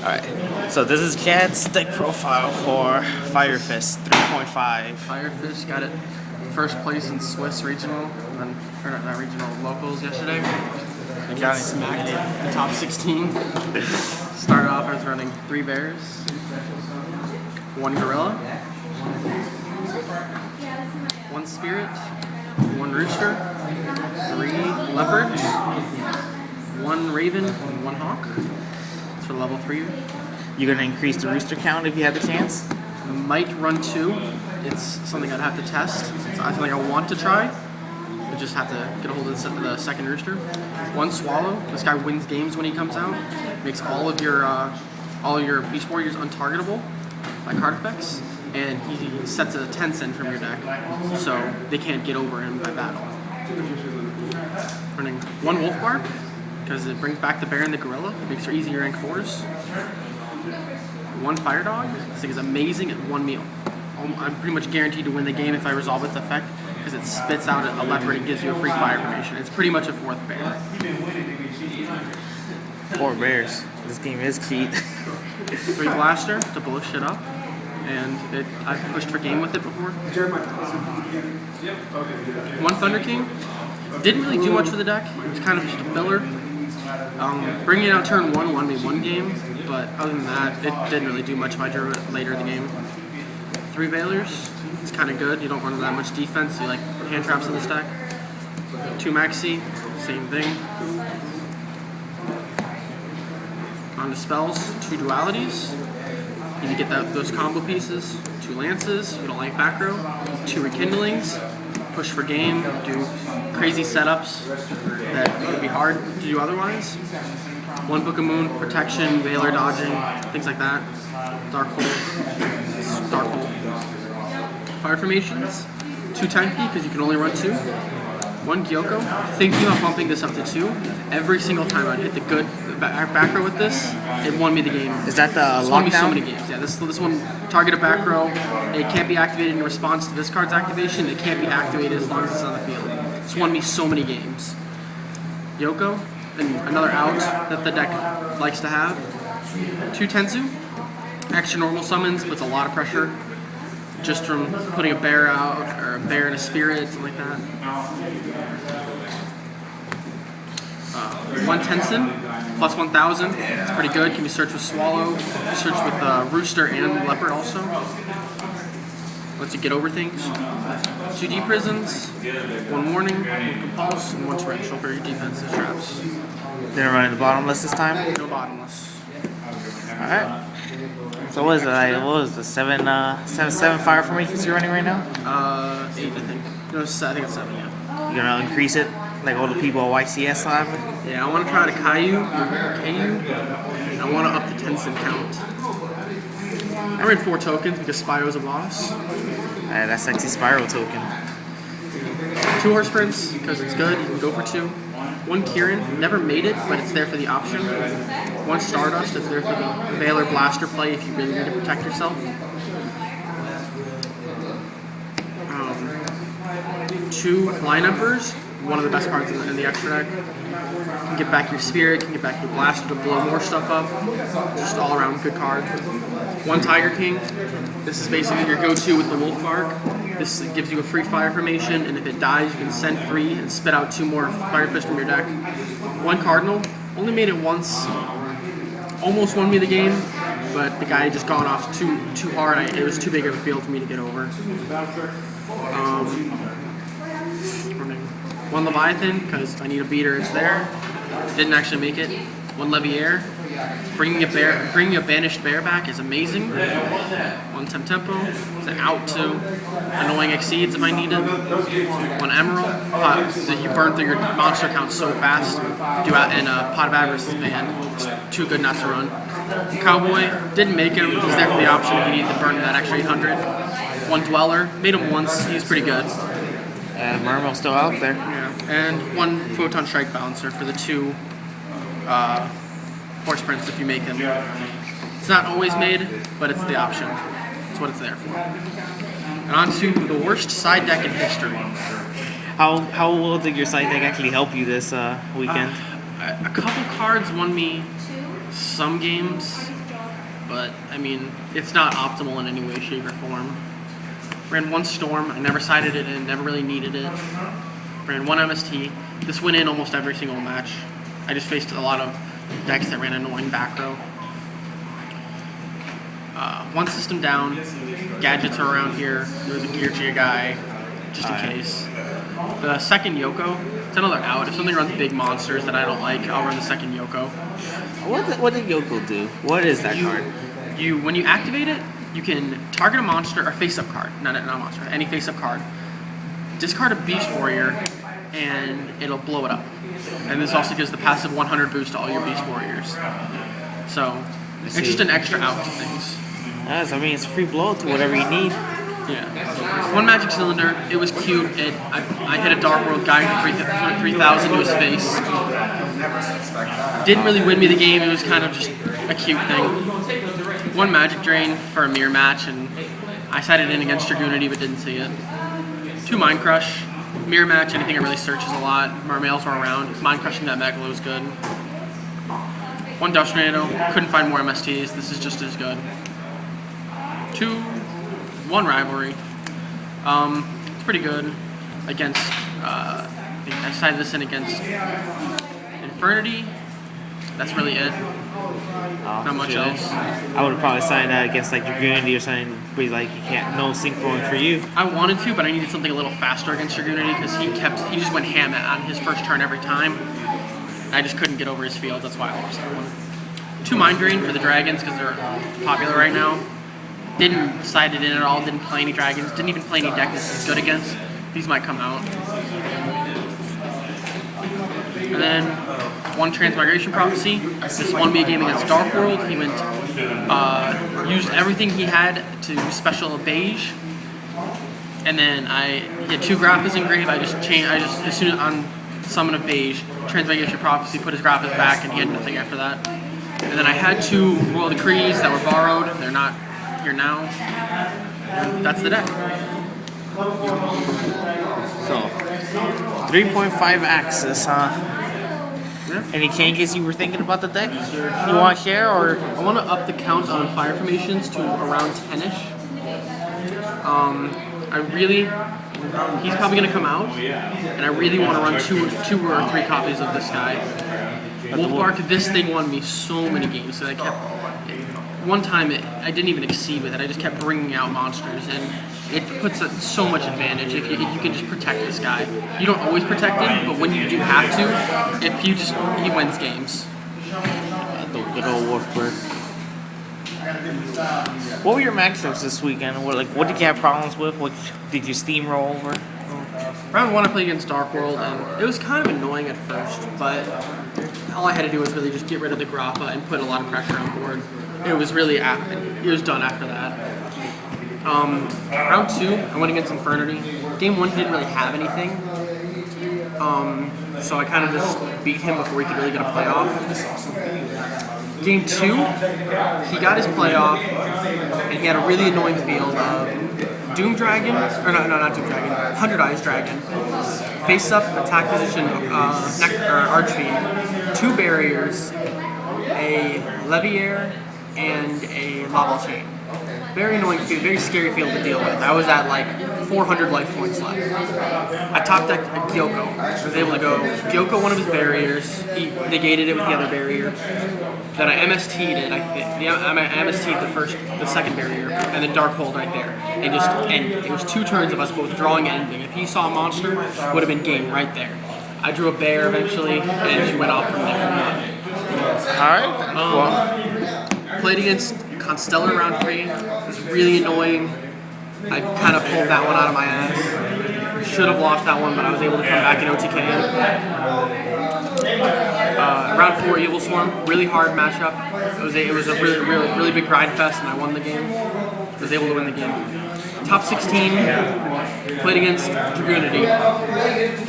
Alright, so this is Chad's deck profile for Fire Fist 3.5. Fire Fist got it first place in Swiss regional, and or not regional, locals yesterday. And got smacked in the top 16. Started off, I was running 3 bears, 1 gorilla, 1 spirit, 1 rooster, 3 leopard, 1 raven, and 1 hawk. That's for level 3. You're gonna increase the rooster count if you have the chance? Might run 2. It's something I'd have to test. It's something I want to try. I just have to get a hold of the second rooster. 1 swallow. This guy wins games when he comes out. Makes all your beast warriors untargetable by card effects, and he sets a 10-cent from your deck, so they can't get over him by battle. Running 1 wolf bark because it brings back the bear and the gorilla. It makes her easier rank 4s. 1 fire dog. This thing is amazing at 1 meal. I'm pretty much guaranteed to win the game if I resolve its effect because it spits out a leopard and gives you a free fire formation. It's pretty much a 4th bear. 4 bears. This game is cheat. 3 blaster to blow shit up, and I've pushed for game with it before. 1 Thunder King. Didn't really do much for the deck. It was kind of just a filler. Bringing it out turn 1 won me 1 game, but other than that, it didn't really do much if I drew it later in the game. 3 Veilers. It's kind of good. You don't run that much defense. You like hand traps in this deck. 2 Maxi. Same thing. On the spells, 2 dualities. You need to get those combo pieces. 2 lances. You don't like back row. 2 rekindlings. Push for game. Do crazy setups that would be hard to do otherwise. 1 Book of Moon, protection, Veiler dodging, things like that. Dark Hole. Dark Hole. Fire formations. 2 Tenki because you can only run 2. 1 Gyoko. Thinking about bumping this up to 2. Every single time I'd hit the good back row with this, it won me the game. Is that the lockdown? Won me so many games. Yeah, this one target a back row. It can't be activated in response to this card's activation. It can't be activated as long as it's on the field. It's won me so many games. Yoko, and another out that the deck likes to have. 2 Tensu. Extra normal summons puts a lot of pressure just from putting a bear out, or a bear and a spirit, something like that. 1 Tensin, plus 1,000. It's pretty good. Can be searched with Swallow, searched with Rooster and Leopard also. Lets you get over things. 2 Deep Prisons, 1 Warning, 1 Compulse, and 1 Torrential for your defensive traps. Didn't run in the bottomless this time? No bottomless. Alright. So what is it? What was the 7 fire formations you're running right now? 8, I think. No, I think it's 7, yeah. You're gonna increase it like all the people at YCS have? Yeah, I want to try to KU, and I want to up the Tensin count. I ran 4 tokens because Spyro's a boss. That sexy Spyro token. 2 Horse Prince because it's good. You can go for 2. 1 Kieran, never made it, but it's there for the option. 1 Stardust, it's there for the Veiler Blaster play if you really need to protect yourself. 2 Line Emperors, one of the best cards in the extra deck. Can get back your Spirit, can get back your Blaster to blow more stuff up. Just all around good card. 1 Tiger King, this is basically your go-to with the Wolf Bark. This gives you a free fire formation, and if it dies, you can send free and spit out 2 more Fire Fist from your deck. 1 Cardinal, only made it once. Almost won me the game, but the guy just gone off too hard. It was too big of a field for me to get over. 1 Leviathan, because I need a beater, it's there. Didn't actually make it. 1 Leviair. Bringing a banished bear back is amazing. 1 Tempo. It's an out too. Annoying Exceeds if I need it. 1 Emerald. That you burn through your monster count so fast. And Pot of Avarice is banned. It's too good not to run. Cowboy. Didn't make him. He's there for the option if you need to burn that extra 800. 1 Dweller. Made him once. He's pretty good. And Murmur's still out there. Yeah. And 1 Photon Strike Balancer for the 2 Horse Prince if you make them. It's not always made, but it's the option. That's what it's there for. And on to the worst side deck in history. How well did your side deck actually help you this weekend? A couple cards won me some games. but I mean, it's not optimal in any way, shape, or form. Ran one Storm. I never sided it in, never really needed it. Ran one MST. This went in almost every single match. I just faced a lot of decks that ran annoying back row. One system down. Gadgets are around here. There's a gear to your guy, just in case. The second Yoko, it's another out. If something runs big monsters that I don't like, I'll run the second Yoko. What did Yoko do? What is that card? When you activate it, you can target a monster or face-up card. Not a monster, any face-up card. Discard a Beast Warrior, and it'll blow it up. And this also gives the passive 100 boost to all your Beast Warriors. So, it's just an extra out to things. Yes, I mean, it's a free blow to whatever you need. Yeah. One Magic Cylinder. It was cute. I hit a Dark World guy for 3,000 to his face. Didn't really win me the game. It was kind of just a cute thing. One Magic Drain for a mirror match, and I sided in against Dragoonity but didn't see it. Two Mind Crush. Mirror match, anything that really searches a lot. Mermails are around. Mind Crushing that Megalo was good. One Dust Tornado. Couldn't find more MSTs. This is just as good. One Rivalry. It's pretty good against, I sided this in against Infernity. That's really it. Not much else. I would have probably sided that against like Dragoonity or something where like you can't, no synchroing for you. I wanted to, but I needed something a little faster against Dragoonity because he just went ham on his first turn every time. I just couldn't get over his field, that's why I lost that one. Two Mind Drain for the Dragons because they're popular right now. Didn't side it in at all, didn't play any Dragons, didn't even play any deck this is good against. These might come out. And then one Transmigration Prophecy. This won me a game against Dark World. He went, used everything he had to special a Beige. And then he had two Graphics engraved. I just as soon as on summon a Beige, Transmigration Prophecy, put his Graphics back, and he had nothing after that. And then I had two Royal Decrees that were borrowed. They're not here now. And that's the deck. So, 3.5 axis, huh? Yeah. Any changes you were thinking about the deck? You want to share, or? I want to up the count on fire formations to around 10-ish. He's probably going to come out, and I really want to run two or three copies of this guy. Wolfbark, this thing won me so many games that I kept. One time, I didn't even exceed with it. I just kept bringing out monsters, and it puts so much advantage if you can just protect this guy. You don't always protect him, but when you do have to, he wins games. The good old Wolfbark. What were your matchups this weekend? What did you have problems with? What did you steamroll over? Round one, I played against Dark World, and it was kind of annoying at first, but all I had to do was really just get rid of the Grappa and put a lot of pressure on board. It was done after that. Round two, I went against Infernity. Game one, he didn't really have anything. So I kind of just beat him before he could really get a playoff. Game two, he got his playoff, and he had a really annoying field of Doom Dragon, or no, not Doom Dragon, 100 Eyes Dragon, face up, attack position, Archfiend, two barriers, a Leviair, and a Lava Chain. Very annoying field, very scary field to deal with. I was at like 400 life points left. I top decked a Gyoko. I was able to go Gyoko one of his barriers. He negated it with the other barrier. Then I MST'd it, I think. I MST'd the second barrier, and then Dark Hold right there. And just ended. It was 2 turns of us both drawing and ending. If he saw a monster, would have been game right there. I drew a bear eventually, and she went off from there. Alright. Played against Constellar round 3. It was really annoying. I kind of pulled that one out of my ass. Should have lost that one, but I was able to come back in OTK. Round 4, Evil Swarm. Really hard matchup. It was a really big grind fest, and I won the game. Was able to win the game. Top 16. Played against Dragoonity.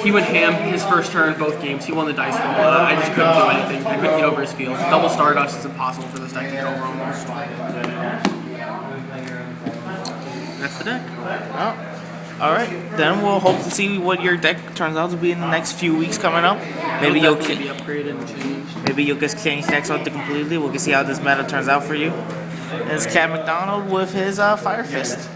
He went ham his first turn, both games. He won the dice roll. I just couldn't do anything. I couldn't get over his field. Double Stardust is impossible for this deck to get over almost. That's the deck. Oh. Alright, then we'll hope to see what your deck turns out to be in the next few weeks coming up. Maybe you'll be upgraded and changed. Maybe you'll just change decks out completely. We'll see how this meta turns out for you. It's Cat McDonald with his Fire Fist.